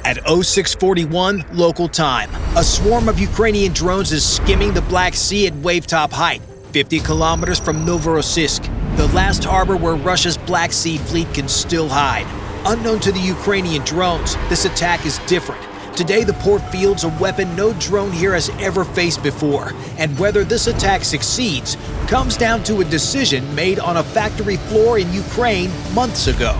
At 0641 local time, a swarm of Ukrainian drones is skimming the Black Sea at wavetop height, 50 kilometers from Novorossiysk, the last harbor where Russia's Black Sea fleet can still hide. Unknown to the Ukrainian drones, this attack is different. Today, the port fields a weapon no drone here has ever faced before, and whether this attack succeeds comes down to a decision made on a factory floor in Ukraine months ago.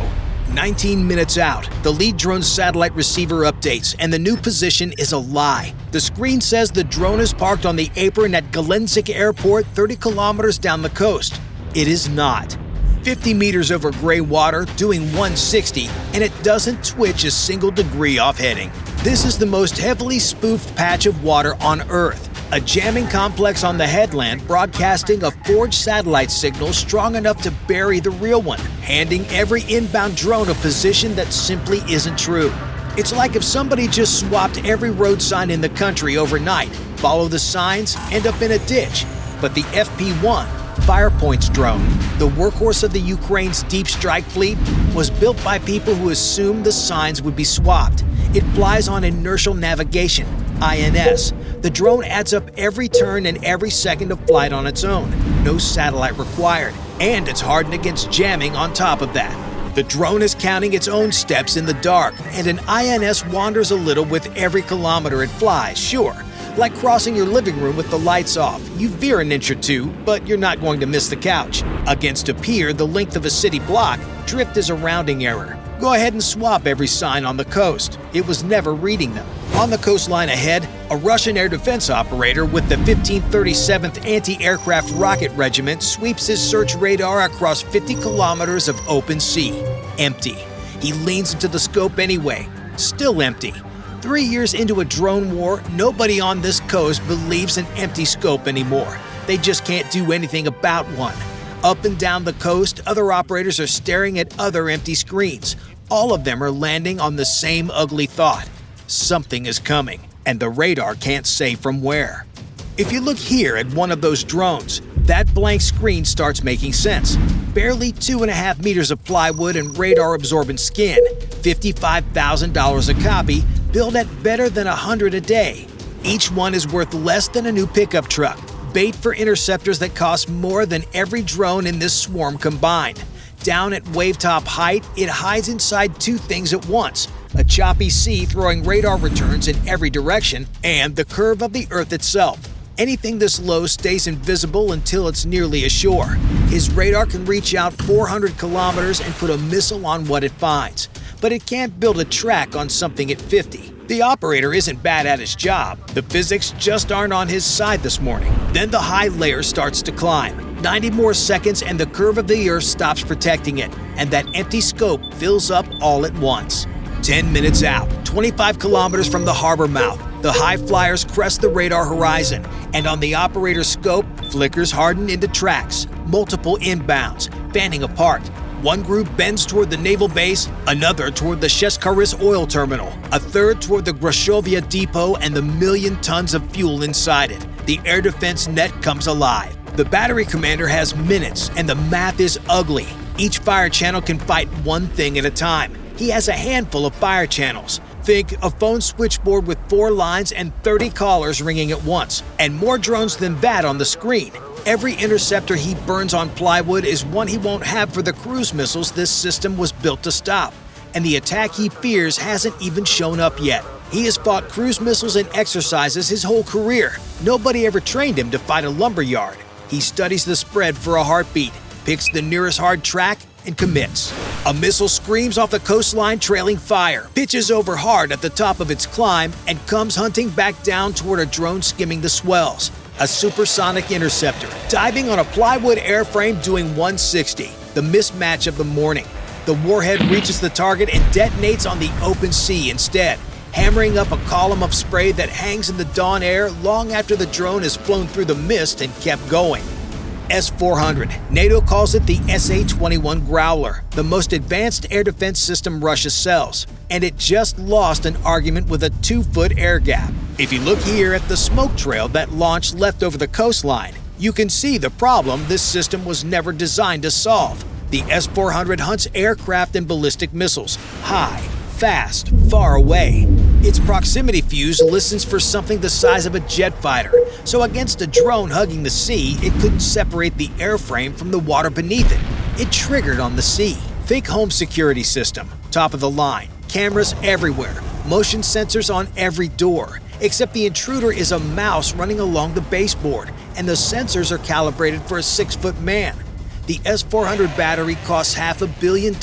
19 minutes out, the lead drone's satellite receiver updates, and the new position is a lie. The screen says the drone is parked on the apron at Galenzik Airport, 30 kilometers down the coast. It is not. 50 meters over gray water, doing 160, and it doesn't twitch a single degree off heading. This is the most heavily spoofed patch of water on Earth. A jamming complex on the headland broadcasting a forged satellite signal strong enough to bury the real one, handing every inbound drone a position that simply isn't true. It's like if somebody just swapped every road sign in the country overnight, follow the signs, end up in a ditch. But the FP-1, Firepoint's drone, the workhorse of the Ukraine's deep strike fleet, was built by people who assumed the signs would be swapped. It flies on inertial navigation, INS. The drone adds up every turn and every second of flight on its own. No satellite required. And it's hardened against jamming on top of that. The drone is counting its own steps in the dark, and an INS wanders a little with every kilometer it flies, sure. Like crossing your living room with the lights off. You veer an inch or two, but you're not going to miss the couch. Against a pier the length of a city block, drift is a rounding error. Go ahead and swap every sign on the coast. It was never reading them. On the coastline ahead, a Russian air defense operator with the 1537th Anti-Aircraft Rocket Regiment sweeps his search radar across 50 kilometers of open sea. Empty. He leans into the scope anyway. Still empty. 3 years into a drone war, nobody on this coast believes an empty scope anymore. They just can't do anything about one. Up and down the coast, other operators are staring at other empty screens. All of them are landing on the same ugly thought. Something is coming, and the radar can't say from where. If you look here at one of those drones, that blank screen starts making sense. Barely 2.5 meters of plywood and radar-absorbent skin, $55,000 a copy, billed at better than $100 a day. Each one is worth less than a new pickup truck. Bait for interceptors that cost more than every drone in this swarm combined. Down at wavetop height, it hides inside two things at once: a choppy sea throwing radar returns in every direction, and the curve of the Earth itself. Anything this low stays invisible until it's nearly ashore. His radar can reach out 400 kilometers and put a missile on what it finds. But it can't build a track on something at 50. The operator isn't bad at his job. The physics just aren't on his side this morning. Then the high layer starts to climb. 90 more seconds and the curve of the Earth stops protecting it, and that empty scope fills up all at once. 10 minutes out, 25 kilometers from the harbor mouth, the high flyers crest the radar horizon, and on the operator's scope, flickers harden into tracks, multiple inbounds, fanning apart. One group bends toward the naval base, another toward the Sheshkaris oil terminal, a third toward the Grashovia depot and the million tons of fuel inside it. The air defense net comes alive. The battery commander has minutes, and the math is ugly. Each fire channel can fight one thing at a time. He has a handful of fire channels. Think a phone switchboard with 4 lines and 30 callers ringing at once, and more drones than that on the screen. Every interceptor he burns on plywood is one he won't have for the cruise missiles this system was built to stop. And the attack he fears hasn't even shown up yet. He has fought cruise missiles and exercises his whole career. Nobody ever trained him to fight a lumberyard. He studies the spread for a heartbeat, picks the nearest hard track, and commits. A missile screams off the coastline trailing fire, pitches over hard at the top of its climb, and comes hunting back down toward a drone skimming the swells. A supersonic interceptor, diving on a plywood airframe doing 160, the mismatch of the morning. The warhead reaches the target and detonates on the open sea instead, hammering up a column of spray that hangs in the dawn air long after the drone has flown through the mist and kept going. S-400. NATO calls it the SA-21 Growler, the most advanced air defense system Russia sells, and it just lost an argument with a 2-foot air gap. If you look here at the smoke trail that launch left over the coastline, you can see the problem this system was never designed to solve. The S-400 hunts aircraft and ballistic missiles, high, fast, far away. Its proximity fuse listens for something the size of a jet fighter, so against a drone hugging the sea, it couldn't separate the airframe from the water beneath it. It triggered on the sea. Think home security system, top of the line, cameras everywhere, motion sensors on every door. Except the intruder is a mouse running along the baseboard, and the sensors are calibrated for a 6-foot man. The S-400 battery costs $500 million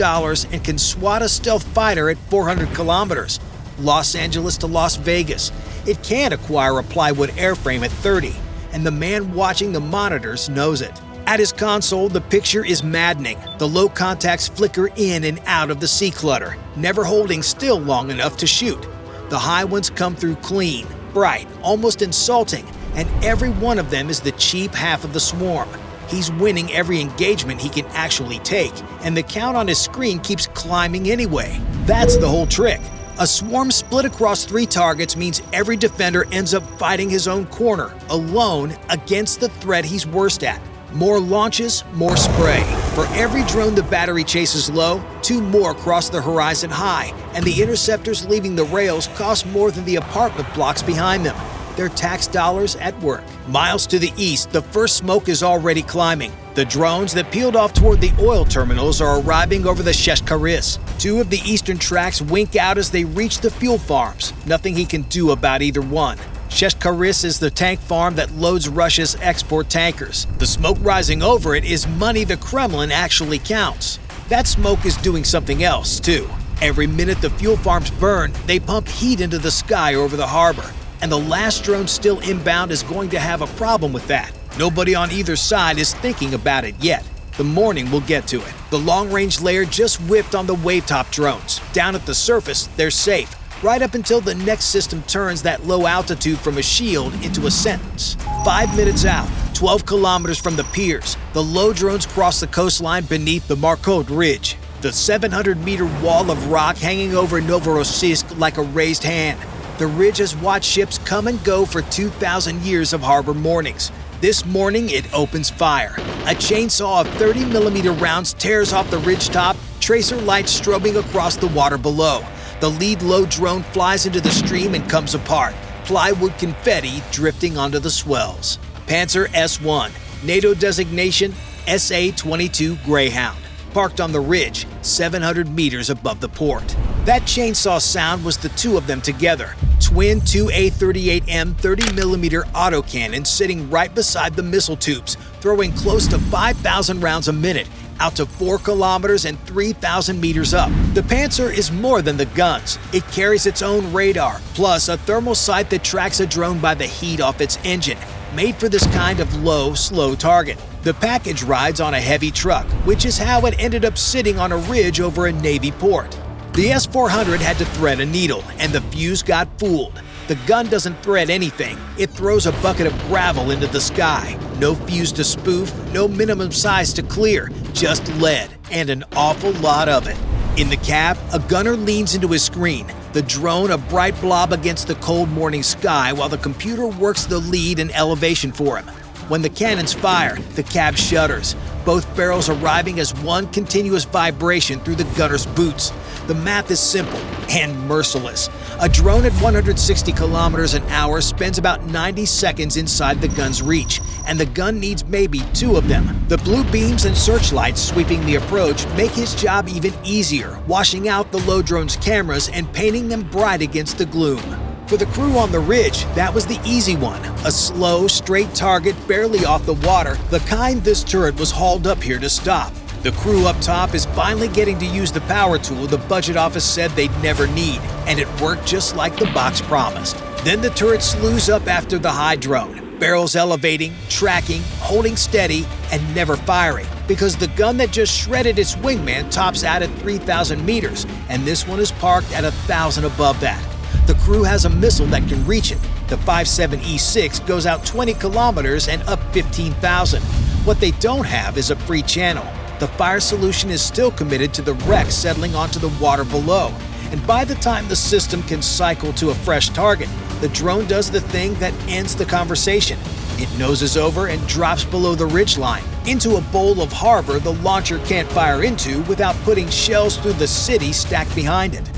and can swat a stealth fighter at 400 kilometers. Los Angeles to Las Vegas. It can acquire a plywood airframe at 30, and the man watching the monitors knows it. At his console, the picture is maddening. The low contacts flicker in and out of the sea clutter, never holding still long enough to shoot. The high ones come through clean, bright, almost insulting, and every one of them is the cheap half of the swarm. He's winning every engagement he can actually take, and the count on his screen keeps climbing anyway. That's the whole trick. A swarm split across 3 targets means every defender ends up fighting his own corner, alone, against the threat he's worst at. More launches, more spray. For every drone the battery chases low, 2 more cross the horizon high, and the interceptors leaving the rails cost more than the apartment blocks behind them. Their tax dollars at work. Miles to the east, the first smoke is already climbing. The drones that peeled off toward the oil terminals are arriving over the Sheshkaris. 2 of the eastern tracks wink out as they reach the fuel farms. Nothing he can do about either one. Sheshkaris is the tank farm that loads Russia's export tankers. The smoke rising over it is money the Kremlin actually counts. That smoke is doing something else, too. Every minute the fuel farms burn, they pump heat into the sky over the harbor. And the last drone still inbound is going to have a problem with that. Nobody on either side is thinking about it yet. The morning will get to it. The long-range layer just whiffed on the wavetop drones. Down at the surface, they're safe, right up until the next system turns that low altitude from a shield into a sentence. 5 minutes out, 12 kilometers from the piers, the low drones cross the coastline beneath the Markot Ridge. The 700-meter wall of rock hanging over Novorossiysk like a raised hand. The ridge has watched ships come and go for 2,000 years of harbor mornings. This morning, it opens fire. A chainsaw of 30mm rounds tears off the ridgetop, tracer lights strobing across the water below. The lead low drone flies into the stream and comes apart, plywood confetti drifting onto the swells. Panzer S-1, NATO designation SA-22 Greyhound, parked on the ridge, 700 meters above the port. That chainsaw sound was the 2 of them together. Twin 2 A-38M 30mm autocannons sitting right beside the missile tubes, throwing close to 5,000 rounds a minute, out to 4 kilometers and 3,000 meters up. The Panzer is more than the guns. It carries its own radar, plus a thermal sight that tracks a drone by the heat off its engine, made for this kind of low, slow target. The package rides on a heavy truck, which is how it ended up sitting on a ridge over a Navy port. The S-400 had to thread a needle, and the fuse got fooled. The gun doesn't thread anything. It throws a bucket of gravel into the sky. No fuse to spoof, no minimum size to clear, just lead, and an awful lot of it. In the cab, a gunner leans into his screen, the drone a bright blob against the cold morning sky while the computer works the lead and elevation for him. When the cannons fire, the cab shudders, both barrels arriving as one continuous vibration through the gunner's boots. The math is simple and merciless. A drone at 160 kilometers an hour spends about 90 seconds inside the gun's reach, and the gun needs maybe 2 of them. The blue beams and searchlights sweeping the approach make his job even easier, washing out the low drone's cameras and painting them bright against the gloom. For the crew on the ridge, that was the easy one. A slow, straight target barely off the water, the kind this turret was hauled up here to stop. The crew up top is finally getting to use the power tool the budget office said they'd never need, and it worked just like the box promised. Then the turret slews up after the high drone, barrels elevating, tracking, holding steady, and never firing, because the gun that just shredded its wingman tops out at 3,000 meters, and this one is parked at 1,000 above that. The crew has a missile that can reach it. The 57E6 goes out 20 kilometers and up 15,000. What they don't have is a free channel. The fire solution is still committed to the wreck settling onto the water below, and by the time the system can cycle to a fresh target, the drone does the thing that ends the conversation. It noses over and drops below the ridgeline, into a bowl of harbor the launcher can't fire into without putting shells through the city stacked behind it.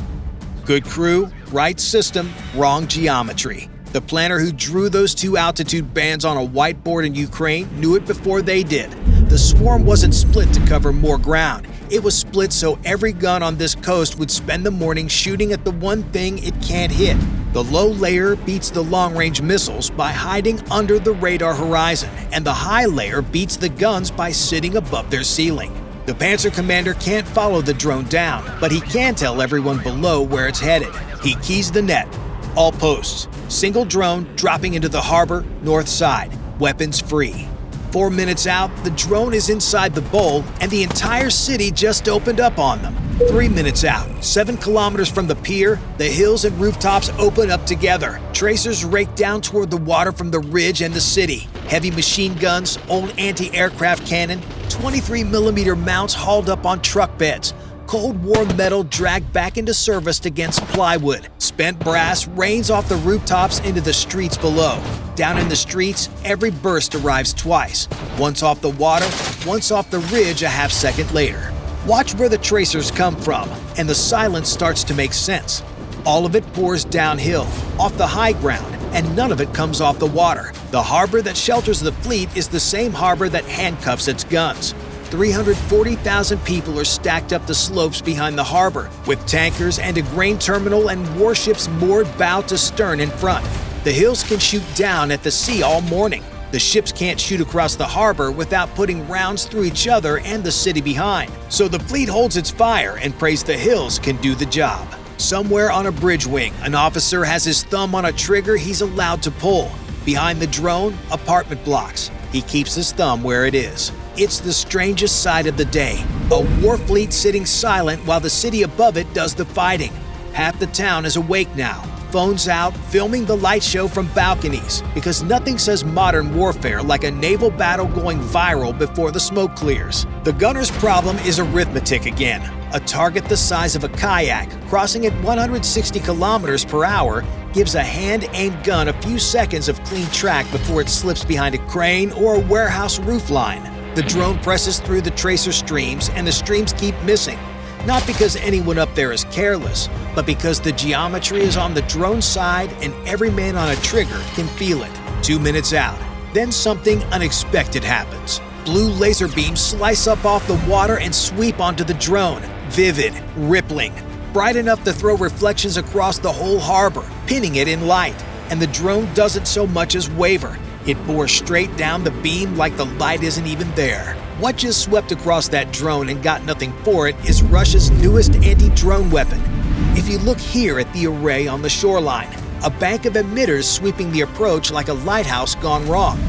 Good crew, right system, wrong geometry. The planner who drew those two altitude bands on a whiteboard in Ukraine knew it before they did. The swarm wasn't split to cover more ground. It was split so every gun on this coast would spend the morning shooting at the one thing it can't hit. The low layer beats the long-range missiles by hiding under the radar horizon, and the high layer beats the guns by sitting above their ceiling. The Panzer commander can't follow the drone down, but he can tell everyone below where it's headed. He keys the net. All posts. Single drone dropping into the harbor, north side. Weapons free. 4 minutes out, the drone is inside the bowl, and the entire city just opened up on them. 3 minutes out, 7 kilometers from the pier, the hills and rooftops open up together. Tracers rake down toward the water from the ridge and the city. Heavy machine guns, old anti-aircraft cannon, 23mm mounts hauled up on truck beds. Cold War metal dragged back into service against plywood. Spent brass rains off the rooftops into the streets below. Down in the streets, every burst arrives twice. Once off the water, once off the ridge a half second later. Watch where the tracers come from, and the silence starts to make sense. All of it pours downhill, off the high ground, and none of it comes off the water. The harbor that shelters the fleet is the same harbor that handcuffs its guns. 340,000 people are stacked up the slopes behind the harbor, with tankers and a grain terminal and warships moored bow to stern in front. The hills can shoot down at the sea all morning. The ships can't shoot across the harbor without putting rounds through each other and the city behind. So the fleet holds its fire and prays the hills can do the job. Somewhere on a bridge wing, an officer has his thumb on a trigger he's allowed to pull. Behind the drone, apartment blocks. He keeps his thumb where it is. It's the strangest sight of the day. A war fleet sitting silent while the city above it does the fighting. Half the town is awake now. Phones out, filming the light show from balconies, because nothing says modern warfare like a naval battle going viral before the smoke clears. The gunner's problem is arithmetic again. A target the size of a kayak, crossing at 160 kilometers per hour, gives a hand-aimed gun a few seconds of clean track before it slips behind a crane or a warehouse roofline. The drone presses through the tracer streams, and the streams keep missing. Not because anyone up there is careless, but because the geometry is on the drone side and every man on a trigger can feel it. 2 minutes out, then something unexpected happens. Blue laser beams slice up off the water and sweep onto the drone. Vivid, rippling, bright enough to throw reflections across the whole harbor, pinning it in light. And the drone doesn't so much as waver. It bores straight down the beam like the light isn't even there. What just swept across that drone and got nothing for it is Russia's newest anti-drone weapon. If you look here at the array on the shoreline, a bank of emitters sweeping the approach like a lighthouse gone wrong.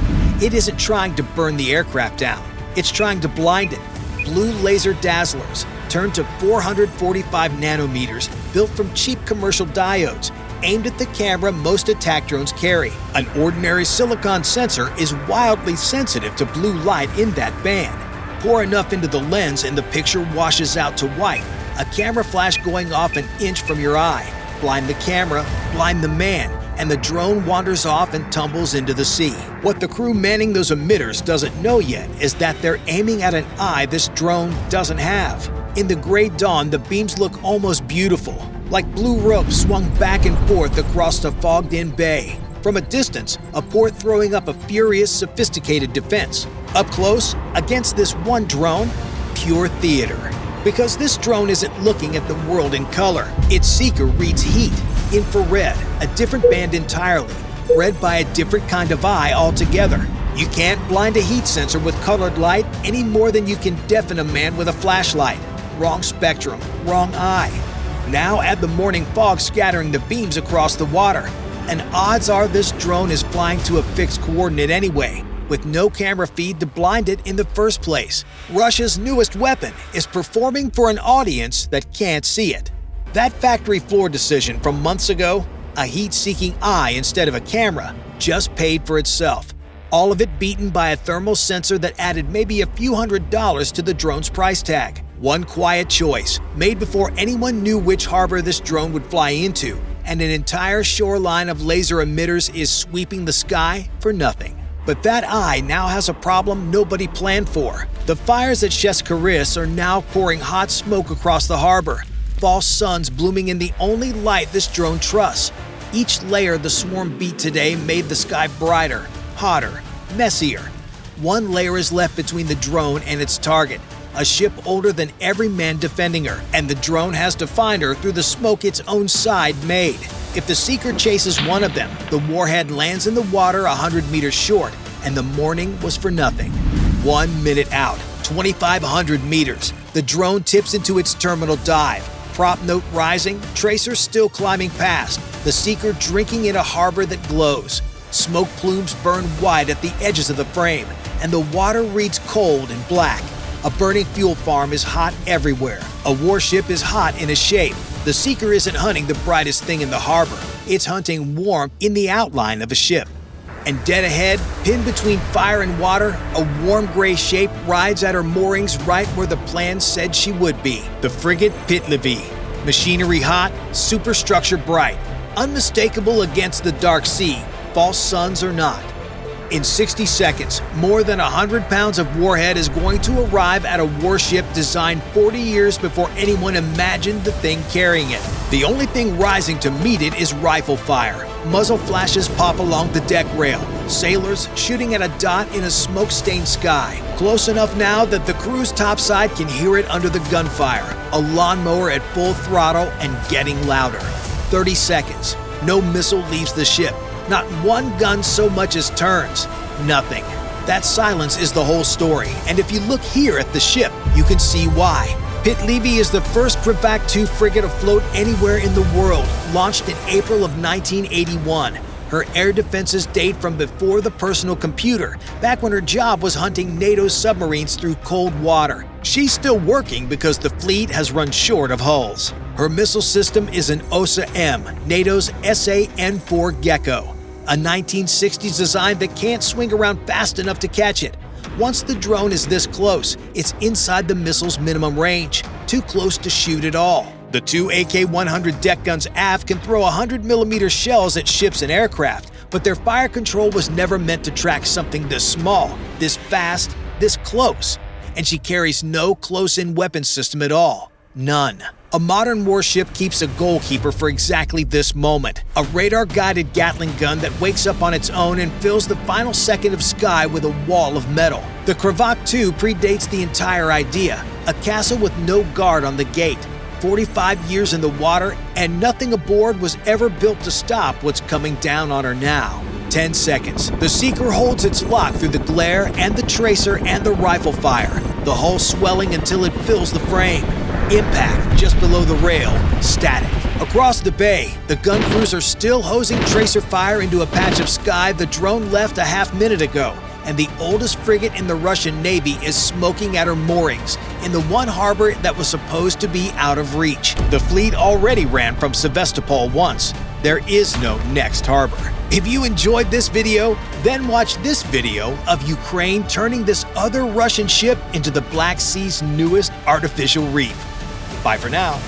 It isn't trying to burn the aircraft down. It's trying to blind it. Blue laser dazzlers, turned to 445 nanometers, built from cheap commercial diodes, aimed at the camera most attack drones carry. An ordinary silicon sensor is wildly sensitive to blue light in that band. Pour enough into the lens and the picture washes out to white, a camera flash going off an inch from your eye. Blind the camera, blind the man, and the drone wanders off and tumbles into the sea. What the crew manning those emitters doesn't know yet is that they're aiming at an eye this drone doesn't have. In the gray dawn, the beams look almost beautiful, like blue rope swung back and forth across a fogged-in bay. From a distance, a port throwing up a furious, sophisticated defense. Up close, against this one drone, pure theater. Because this drone isn't looking at the world in color. Its seeker reads heat, infrared, a different band entirely, read by a different kind of eye altogether. You can't blind a heat sensor with colored light any more than you can deafen a man with a flashlight. Wrong spectrum, wrong eye. Now add the morning fog scattering the beams across the water, and odds are this drone is flying to a fixed coordinate anyway, with no camera feed to blind it in the first place. Russia's newest weapon is performing for an audience that can't see it. That factory floor decision from months ago, a heat-seeking eye instead of a camera, just paid for itself. All of it beaten by a thermal sensor that added maybe a few $100s to the drone's price tag. One quiet choice, made before anyone knew which harbor this drone would fly into, and an entire shoreline of laser emitters is sweeping the sky for nothing. But that eye now has a problem nobody planned for. The fires at Cheskharis are now pouring hot smoke across the harbor. false suns blooming in the only light this drone trusts. Each layer the swarm beat today made the sky brighter, hotter, messier. One layer is left between the drone and its target, a ship older than every man defending her, and the drone has to find her through the smoke its own side made. If the seeker chases one of them, the warhead lands in the water 100 meters short, and the morning was for nothing. 1 minute out, 2,500 meters, the drone tips into its terminal dive. Prop note rising, tracers still climbing past, the seeker drinking in a harbor that glows. Smoke plumes burn white at the edges of the frame, and the water reads cold and black. A burning fuel farm is hot everywhere. A warship is hot in a shape. The seeker isn't hunting the brightest thing in the harbor. It's hunting warmth in the outline of a ship. And dead ahead, pinned between fire and water, a warm gray shape rides at her moorings right where the plan said she would be. The frigate Pytlivy. Machinery hot, superstructure bright. Unmistakable against the dark sea, false suns or not. In 60 seconds, more than 100 pounds of warhead is going to arrive at a warship designed 40 years before anyone imagined the thing carrying it. The only thing rising to meet it is rifle fire. Muzzle flashes pop along the deck rail. Sailors shooting at a dot in a smoke-stained sky. Close enough now that the crew's topside can hear it under the gunfire. A lawnmower at full throttle and getting louder. 30 seconds. No missile leaves the ship. Not one gun so much as turns. Nothing. That silence is the whole story, and if you look here at the ship, you can see why. Pytlivy is the first Privat II frigate afloat anywhere in the world, launched in April of 1981. Her air defenses date from before the personal computer, back when her job was hunting NATO submarines through cold water. She's still working because the fleet has run short of hulls. Her missile system is an OSA-M, NATO's SA-N4 Gecko, a 1960s design that can't swing around fast enough to catch it. Once the drone is this close, it's inside the missile's minimum range, too close to shoot at all. The two AK-100 deck guns aft can throw 100mm shells at ships and aircraft, but their fire control was never meant to track something this small, this fast, this close. And she carries no close-in weapon system at all. None. A modern warship keeps a goalkeeper for exactly this moment, a radar-guided Gatling gun that wakes up on its own and fills the final second of sky with a wall of metal. The Privat II predates the entire idea, a castle with no guard on the gate, 45 years in the water, and nothing aboard was ever built to stop what's coming down on her now. 10 seconds. The seeker holds its lock through the glare and the tracer and the rifle fire, the hull swelling until it fills the frame. Impact just below the rail, static. Across the bay, the gun crews are still hosing tracer fire into a patch of sky the drone left a half-minute ago, and the oldest frigate in the Russian Navy is smoking at her moorings in the one harbor that was supposed to be out of reach. The fleet already ran from Sevastopol once. There is no next harbor. If you enjoyed this video, then watch this video of Ukraine turning this other Russian ship into the Black Sea's newest artificial reef. Bye for now.